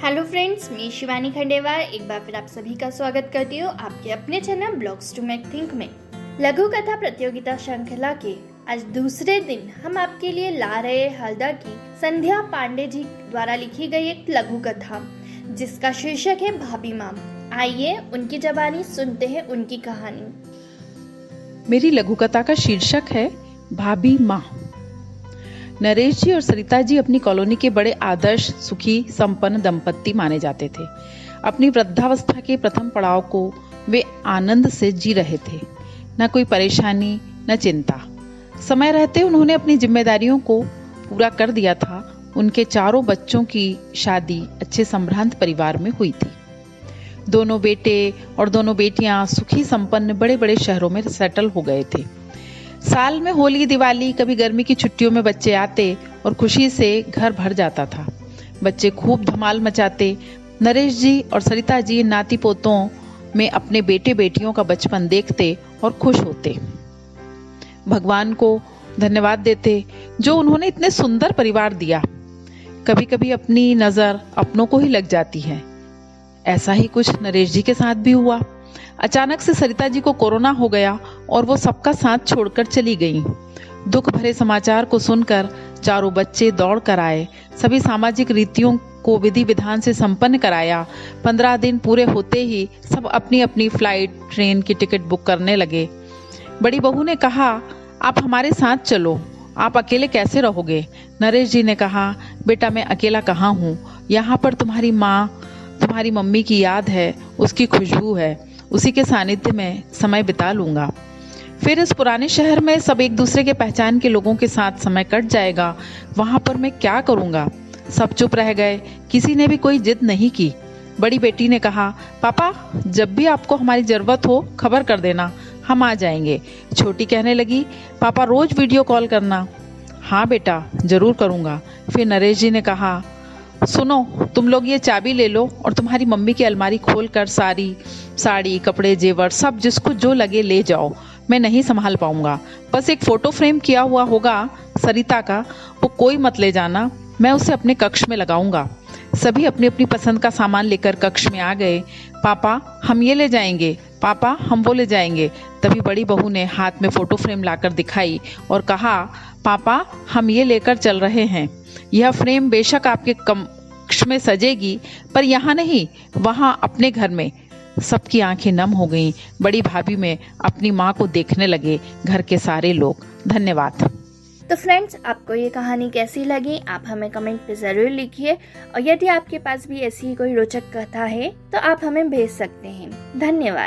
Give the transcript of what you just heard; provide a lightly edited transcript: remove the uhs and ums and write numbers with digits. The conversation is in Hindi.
हेलो फ्रेंड्स, मैं शिवानी खंडेवार एक बार फिर आप सभी का स्वागत करती हूँ आपके अपने channel blogs to make think में। लघु कथा प्रतियोगिता श्रृंखला के आज दूसरे दिन हम आपके लिए ला रहे हरदा की संध्या पांडे जी द्वारा लिखी गई एक लघु कथा जिसका शीर्षक है भाभी माँ। आइए उनकी जबानी सुनते हैं उनकी कहानी। मेरी लघु कथा का शीर्षक है भाभी माँ। नरेश जी और सरिता जी अपनी कॉलोनी के बड़े आदर्श, सुखी, संपन्न दंपत्ति माने जाते थे। अपनी वृद्धावस्था के प्रथम पड़ाव को वे आनंद से जी रहे थे। न कोई परेशानी, न चिंता। समय रहते उन्होंने अपनी जिम्मेदारियों को पूरा कर दिया था। उनके चारों बच्चों की शादी अच्छे संभ्रांत परिवार में हुई थी। दोनों बेटे और दोनों बेटियां सुखी संपन्न बड़े बड़े शहरों में सेटल हो गए थे। साल में होली, दिवाली, कभी गर्मी की छुट्टियों में बच्चे आते और खुशी से घर भर जाता था। बच्चे खूब धमाल मचाते। नरेश जी और सरिता जी नाती पोतों में अपने बेटे बेटियों का बचपन देखते और खुश होते। भगवान को धन्यवाद देते जो उन्होंने इतने सुंदर परिवार दिया। कभी कभी अपनी नजर अपनों को ही लग जाती है। ऐसा ही कुछ नरेश जी के साथ भी हुआ। अचानक से सरिता जी को कोरोना हो गया और वो सबका साथ छोड़कर चली गईं। दुख भरे समाचार को सुनकर चारों बच्चे दौड़ कर आए। सभी सामाजिक रीतियों को विधि विधान से संपन्न कराया। 15 दिन पूरे होते ही सब अपनी अपनी फ्लाइट, ट्रेन की टिकट बुक करने लगे। बड़ी बहू ने कहा, आप हमारे साथ चलो, आप अकेले कैसे रहोगे? नरेश जी ने कहा, बेटा मैं अकेला कहाँ हूँ, यहाँ पर तुम्हारी माँ, तुम्हारी मम्मी की याद है, उसकी खुशबू है, उसी के सानिध्य में समय बिता लूंगा। फिर इस पुराने शहर में सब एक दूसरे के पहचान के लोगों के साथ समय कट जाएगा। वहां पर मैं क्या करूंगा? सब चुप रह गए। किसी ने भी कोई जिद नहीं की। बड़ी बेटी ने कहा, पापा जब भी आपको हमारी जरूरत हो खबर कर देना, हम आ जाएंगे। छोटी कहने लगी, पापा रोज वीडियो कॉल करना। हाँ बेटा जरूर करूंगा। फिर नरेश जी ने कहा, सुनो तुम लोग ये चाबी ले लो और तुम्हारी मम्मी की अलमारी खोल कर साड़ी, कपड़े, जेवर सब जिसको जो लगे ले जाओ। मैं नहीं संभाल पाऊंगा। बस एक फोटो फ्रेम किया हुआ होगा सरिता का, वो कोई मत ले जाना, मैं उसे अपने कक्ष में लगाऊंगा। सभी अपनी अपनी पसंद का सामान लेकर कक्ष में आ गए। पापा हम ये ले जाएंगे, पापा हम वो ले जाएंगे। तभी बड़ी बहू ने हाथ में फोटो फ्रेम लाकर दिखाई और कहा, पापा हम ये लेकर चल रहे हैं। यह फ्रेम बेशक आपके कक्ष में सजेगी, पर यहाँ नहीं, वहाँ अपने घर में। सबकी आंखें नम हो गईं। बड़ी भाभी में अपनी माँ को देखने लगे घर के सारे लोग। धन्यवाद। तो फ्रेंड्स, आपको ये कहानी कैसी लगी आप हमें कमेंट पे ज़रूर लिखिए और यदि आपके पास भी ऐसी ही कोई रोचक कथा है तो आप हमें भेज सकते हैं। धन्यवाद।